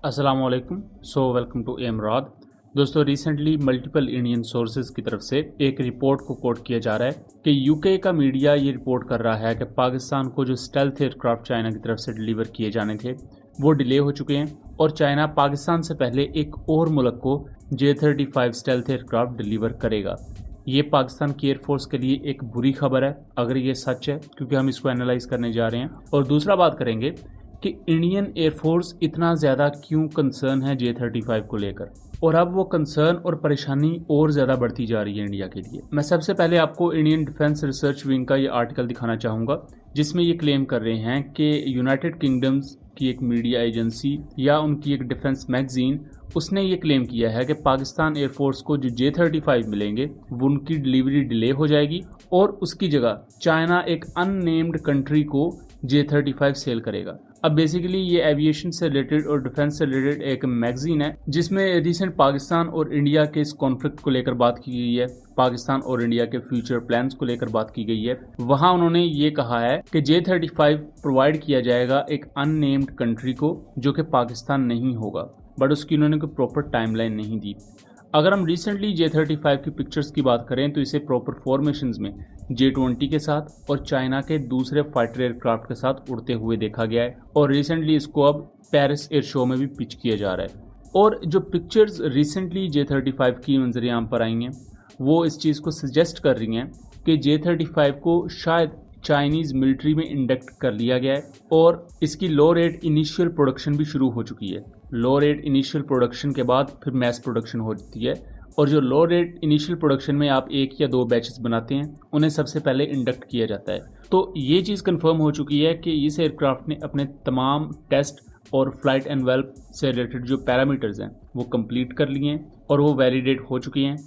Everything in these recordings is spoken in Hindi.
अस्सलाम वालेकुम। वेलकम टू एमराद। दोस्तों, रिसेंटली मल्टीपल इंडियन सोर्सेज की तरफ से एक रिपोर्ट को कोट किया जा रहा है कि यूके का मीडिया ये रिपोर्ट कर रहा है कि पाकिस्तान को जो स्टेल्थ एयरक्राफ्ट चाइना की तरफ से डिलीवर किए जाने थे वो डिले हो चुके हैं और चाइना पाकिस्तान से पहले एक और मुल्क को J-35 स्टेल्थ एयरक्राफ्ट डिलीवर करेगा। ये पाकिस्तान की एयरफोर्स के लिए एक बुरी खबर है अगर ये सच है, क्योंकि हम इसको एनालाइज करने जा रहे हैं। और दूसरा बात करेंगे कि इंडियन एयरफोर्स इतना ज़्यादा क्यों कंसर्न है J-35 को लेकर, और अब वो कंसर्न और परेशानी और ज़्यादा बढ़ती जा रही है इंडिया के लिए। मैं सबसे पहले आपको इंडियन डिफेंस रिसर्च विंग का ये आर्टिकल दिखाना चाहूँगा, जिसमें ये क्लेम कर रहे हैं कि यूनाइटेड किंगडम्स की एक मीडिया एजेंसी या उनकी एक डिफेंस मैगजीन, उसने ये क्लेम किया है कि पाकिस्तान एयरफोर्स को जो J-35 मिलेंगे वो उनकी डिलीवरी डिले हो जाएगी और उसकी जगह चाइना एक अननेम्ड कंट्री को J-35 सेल करेगा। अब बेसिकली ये एविएशन से रिलेटेड और डिफेंस से रिलेटेड एक मैगजीन है, जिसमें रिसेंट पाकिस्तान और इंडिया के इस कॉन्फ्लिक्ट को लेकर बात की गई है, पाकिस्तान और इंडिया के फ्यूचर प्लान्स को लेकर बात की गई है। वहां उन्होंने ये कहा है कि J-35 प्रोवाइड किया जाएगा एक अननेम्ड कंट्री को, जो कि पाकिस्तान नहीं होगा, बट उसकी उन्होंने कोई प्रॉपर टाइमलाइन नहीं दी। अगर हम रिसेंटली J-35 की पिक्चर्स की बात करें तो इसे प्रॉपर फॉर्मेशंस में J-20 के साथ और चाइना के दूसरे फाइटर एयरक्राफ्ट के साथ उड़ते हुए देखा गया है, और रिसेंटली इसको अब पेरिस एयर शो में भी पिच किया जा रहा है। और जो पिक्चर्स रिसेंटली J-35 की मंजरेआम पर आई हैं वो इस चीज़ को सजेस्ट कर रही हैं कि J-35 को शायद चाइनीज़ मिलिट्री में इंडक्ट कर लिया गया है और इसकी लो रेट इनिशियल प्रोडक्शन भी शुरू हो चुकी है। लो रेट इनिशियल प्रोडक्शन के बाद फिर मैस प्रोडक्शन होती है, और जो लो रेट इनिशियल प्रोडक्शन में आप 1 या 2 बैचेस बनाते हैं उन्हें सबसे पहले इंडक्ट किया जाता है। तो ये चीज़ कंफर्म हो चुकी है कि इस एयरक्राफ्ट ने अपने तमाम टेस्ट और फ्लाइट एनवेलप से रिलेटेड जो पैरामीटर्स हैं वो कंप्लीट कर लिए हैं और वो वैलिडेट हो चुके हैं।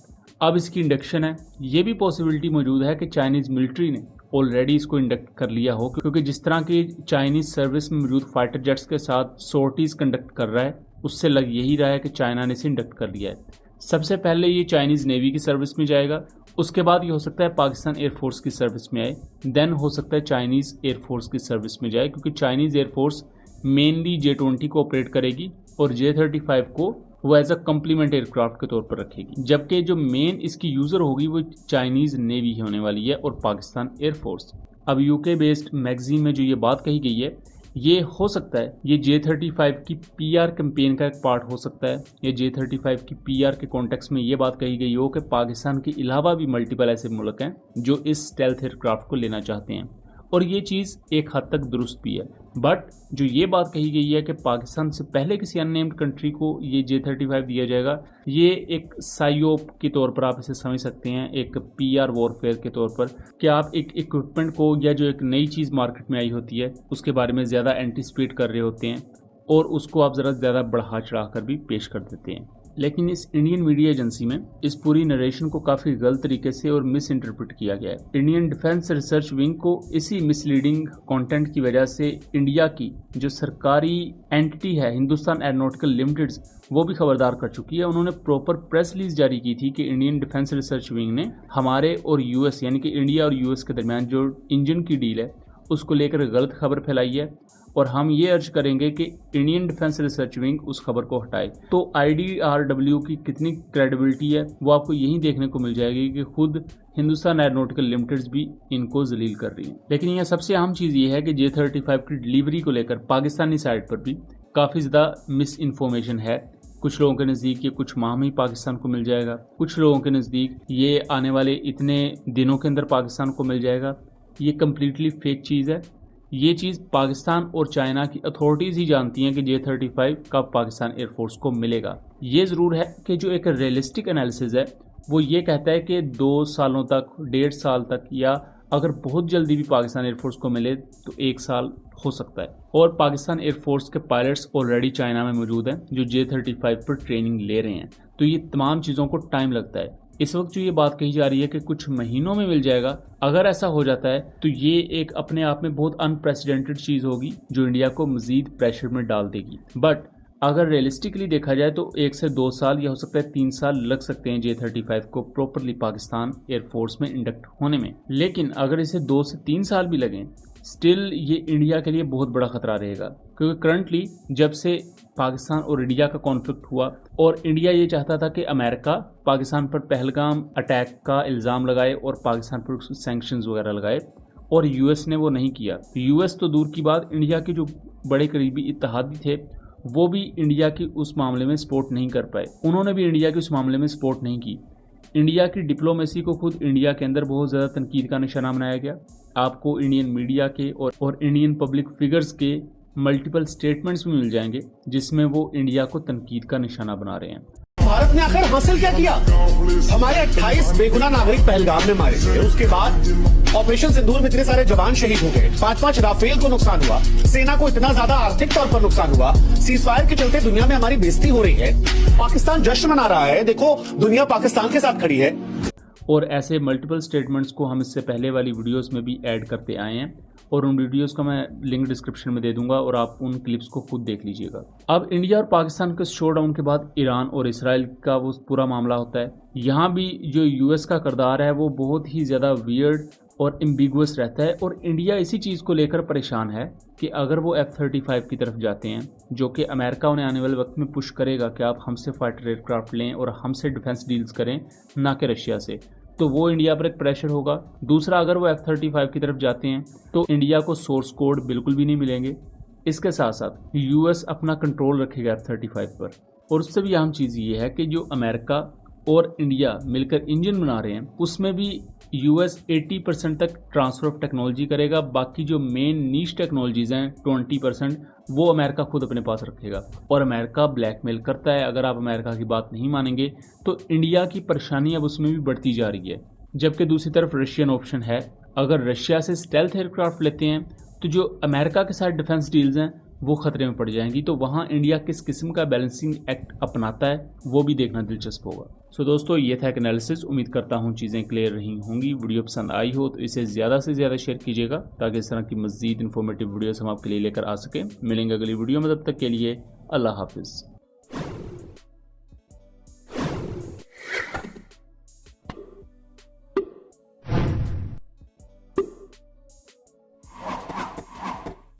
अब इसकी इंडक्शन है। ये भी पॉसिबिलिटी मौजूद है कि चाइनीज़ मिलिट्री ने ऑलरेडी इसको इंडक्ट कर लिया हो, क्योंकि जिस तरह की चाइनीज़ सर्विस में मौजूद फाइटर जेट्स के साथ सोर्टीज कंडक्ट कर रहा है, उससे लग यही रहा है कि चाइना ने इसे इंडक्ट कर लिया है। सबसे पहले ये चाइनीज़ नेवी की सर्विस में जाएगा, उसके बाद ये हो सकता है पाकिस्तान एयरफोर्स की सर्विस में आए, देन हो सकता है चाइनीज़ एयरफोर्स की सर्विस में जाए, क्योंकि चाइनीज़ एयरफोर्स मेनली J-20 को ऑपरेट करेगी और J-35 को वो एज अ कम्प्लीमेंट एयरक्राफ्ट के तौर पर रखेगी, जबकि जो मेन इसकी यूज़र होगी वो चाइनीज़ नेवी होने वाली है और पाकिस्तान एयरफोर्स। अब यूके बेस्ड मैगजीन में जो ये बात कही गई है, ये हो सकता है ये J-35 की PR कैंपेन का एक पार्ट हो सकता है, या J-35 की PR के कॉन्टेक्स्ट में ये बात कही गई हो कि पाकिस्तान के अलावा भी मल्टीपल ऐसे मुल्क हैं जो इस स्टेल्थ एयरक्राफ्ट को लेना चाहते हैं, और ये चीज़ एक हद तक दुरुस्त भी है। बट जो ये बात कही गई है कि पाकिस्तान से पहले किसी अननेम्ड कंट्री को ये J-35 दिया जाएगा, ये एक साइयोप के तौर पर आप इसे समझ सकते हैं, एक PR वॉरफेयर के तौर पर, कि आप एक इक्विपमेंट को या जो एक नई चीज़ मार्केट में आई होती है उसके बारे में ज़्यादा एंटिसिपेट कर रहे होते हैं और उसको आप ज़्यादा बढ़ा चढ़ा कर भी पेश कर देते हैं। लेकिन इस इंडियन मीडिया एजेंसी में इस पूरी नरेशन को काफ़ी गलत तरीके से और मिस इंटरप्रेट किया गया है। इंडियन डिफेंस रिसर्च विंग को इसी मिसलीडिंग कंटेंट की वजह से इंडिया की जो सरकारी एंटिटी है हिंदुस्तान एरोनॉटिकल लिमिटेड, वो भी खबरदार कर चुकी है। उन्होंने प्रॉपर प्रेस रिलीज जारी की थी कि इंडियन डिफेंस रिसर्च विंग ने हमारे और US यानी कि इंडिया और US के दरमियान जो इंजन की डील है उसको लेकर गलत खबर फैलाई है, और हम ये अर्ज करेंगे कि इंडियन डिफेंस रिसर्च विंग उस खबर को हटाए। तो IDRW की कितनी क्रेडिबिलिटी है वो आपको यही देखने को मिल जाएगी कि खुद हिंदुस्तान एरोनॉटिकल लिमिटेड भी इनको जलील कर रही है। लेकिन यह सबसे अहम चीज़ ये है कि J-35 की डिलीवरी को लेकर पाकिस्तानी साइड पर भी काफ़ी ज़्यादा मिस इन्फॉर्मेशन है। कुछ लोगों के नज़दीक ये कुछ माह में ही पाकिस्तान को मिल जाएगा, कुछ लोगों के नज़दीक ये आने वाले इतने दिनों के अंदर पाकिस्तान को मिल जाएगा। ये कम्प्लीटली फेक चीज़ है। ये चीज़ पाकिस्तान और चाइना की अथॉरिटीज़ ही जानती हैं कि J-35 कब पाकिस्तान एयरफोर्स को मिलेगा। ये ज़रूर है कि जो एक रियलिस्टिक एनालिसिस है वो ये कहता है कि 2 सालों तक, 1.5 साल तक, या अगर बहुत जल्दी भी पाकिस्तान एयरफोर्स को मिले तो 1 साल हो सकता है। और पाकिस्तान एयरफोर्स के पायलट्स ऑलरेडी चाइना में मौजूद हैं जो J-35 पर ट्रेनिंग ले रहे हैं, तो ये तमाम चीज़ों को टाइम लगता है। इस वक्त जो ये बात कही जा रही है कि कुछ महीनों में मिल जाएगा, अगर ऐसा हो जाता है तो ये एक अपने आप में बहुत अनप्रेसिडेंटेड चीज़ होगी जो इंडिया को मज़ीद प्रेशर में डाल देगी। बट अगर रियलिस्टिकली देखा जाए तो 1 से 2 साल या हो सकता है 3 साल लग सकते हैं J-35 को प्रॉपरली पाकिस्तान एयरफोर्स में इंडक्ट होने में। लेकिन अगर इसे 2 से 3 साल भी लगें, स्टिल ये इंडिया के लिए बहुत बड़ा खतरा रहेगा, क्योंकि करंटली जब से पाकिस्तान और इंडिया का कॉन्फ्लिक्ट हुआ और इंडिया ये चाहता था कि अमेरिका पाकिस्तान पर पहलगाम अटैक का इल्ज़ाम लगाए और पाकिस्तान पर सैंक्शंस वगैरह लगाए, और यूएस ने वो नहीं किया। यूएस तो दूर की बात, इंडिया के जो बड़े करीबी इत्तेहादी थे वो भी इंडिया की उस मामले में सपोर्ट नहीं कर पाए, उन्होंने भी इंडिया की उस मामले में सपोर्ट नहीं की। इंडिया की डिप्लोमेसी को खुद इंडिया के अंदर बहुत ज़्यादा तनकीद का निशाना बनाया गया। आपको इंडियन मीडिया के और इंडियन पब्लिक फिगर्स के मल्टीपल स्टेटमेंट्स भी मिल जाएंगे जिसमें वो इंडिया को तनकीद का निशाना बना रहे हैं। भारत ने आखिर हासिल क्या किया? हमारे 28 बेगुनाह नागरिक पहलगाम में मारे गए, उसके बाद ऑपरेशन सिंदूर में इतने सारे जवान शहीद हो गए, 5-5 राफेल को नुकसान हुआ, सेना को इतना ज्यादा आर्थिक तौर पर नुकसान हुआ, सीजफायर के चलते दुनिया में हमारी बेइज्जती हो रही है, पाकिस्तान जश्न मना रहा है, देखो दुनिया पाकिस्तान के साथ खड़ी है। और ऐसे मल्टीपल स्टेटमेंट्स को हम इससे पहले वाली वीडियोस में भी ऐड करते आए हैं और उन वीडियोस का मैं लिंक डिस्क्रिप्शन में दे दूंगा और आप उन क्लिप्स को खुद देख लीजिएगा। अब इंडिया और पाकिस्तान के शोडाउन के बाद ईरान और इसराइल का वो पूरा मामला होता है। यहाँ भी जो यूएस का किरदार है वो बहुत ही ज़्यादा वियर्ड और एम्बिगुअस रहता है और इंडिया इसी चीज़ को लेकर परेशान है कि अगर वो F-35 की तरफ जाते हैं, जो कि अमेरिका उन्हें आने वाले वक्त में पुश करेगा कि आप हमसे फाइटर एयरक्राफ्ट लें और हमसे डिफेंस डील्स करें, ना कि रशिया से, तो वो इंडिया पर एक प्रेशर होगा। दूसरा, अगर वो F-35 की तरफ जाते हैं तो इंडिया को सोर्स कोड बिल्कुल भी नहीं मिलेंगे। इसके साथ साथ यूएस अपना कंट्रोल रखेगा F-35 पर। और उससे भी अहम चीज़ ये है कि जो अमेरिका और इंडिया मिलकर इंजन बना रहे हैं उसमें भी यूएस 80% तक ट्रांसफ़र ऑफ टेक्नोलॉजी करेगा, बाकी जो मेन नीश टेक्नोलॉजीज़ हैं 20% वो अमेरिका खुद अपने पास रखेगा। और अमेरिका ब्लैकमेल करता है, अगर आप अमेरिका की बात नहीं मानेंगे तो इंडिया की परेशानी अब उसमें भी बढ़ती जा रही है। जबकि दूसरी तरफ रशियन ऑप्शन है, अगर रशिया से स्टेल्थ एयरक्राफ्ट लेते हैं तो जो अमेरिका के साथ डिफेंस डील्स हैं वो खतरे में पड़ जाएंगी। तो वहाँ इंडिया किस किस्म का बैलेंसिंग एक्ट अपनाता है वो भी देखना दिलचस्प होगा। सो दोस्तों, ये था एक एनालिसिस। उम्मीद करता हूँ चीज़ें क्लियर रही होंगी। वीडियो पसंद आई हो तो इसे ज़्यादा से ज़्यादा शेयर कीजिएगा ताकि इस तरह की मज़ीद इन्फॉर्मेटिव वीडियोस हम आपके लिए लेकर आ सकें। मिलेंगे अगली वीडियो में, तब तक के लिए अल्लाह हाफिज़।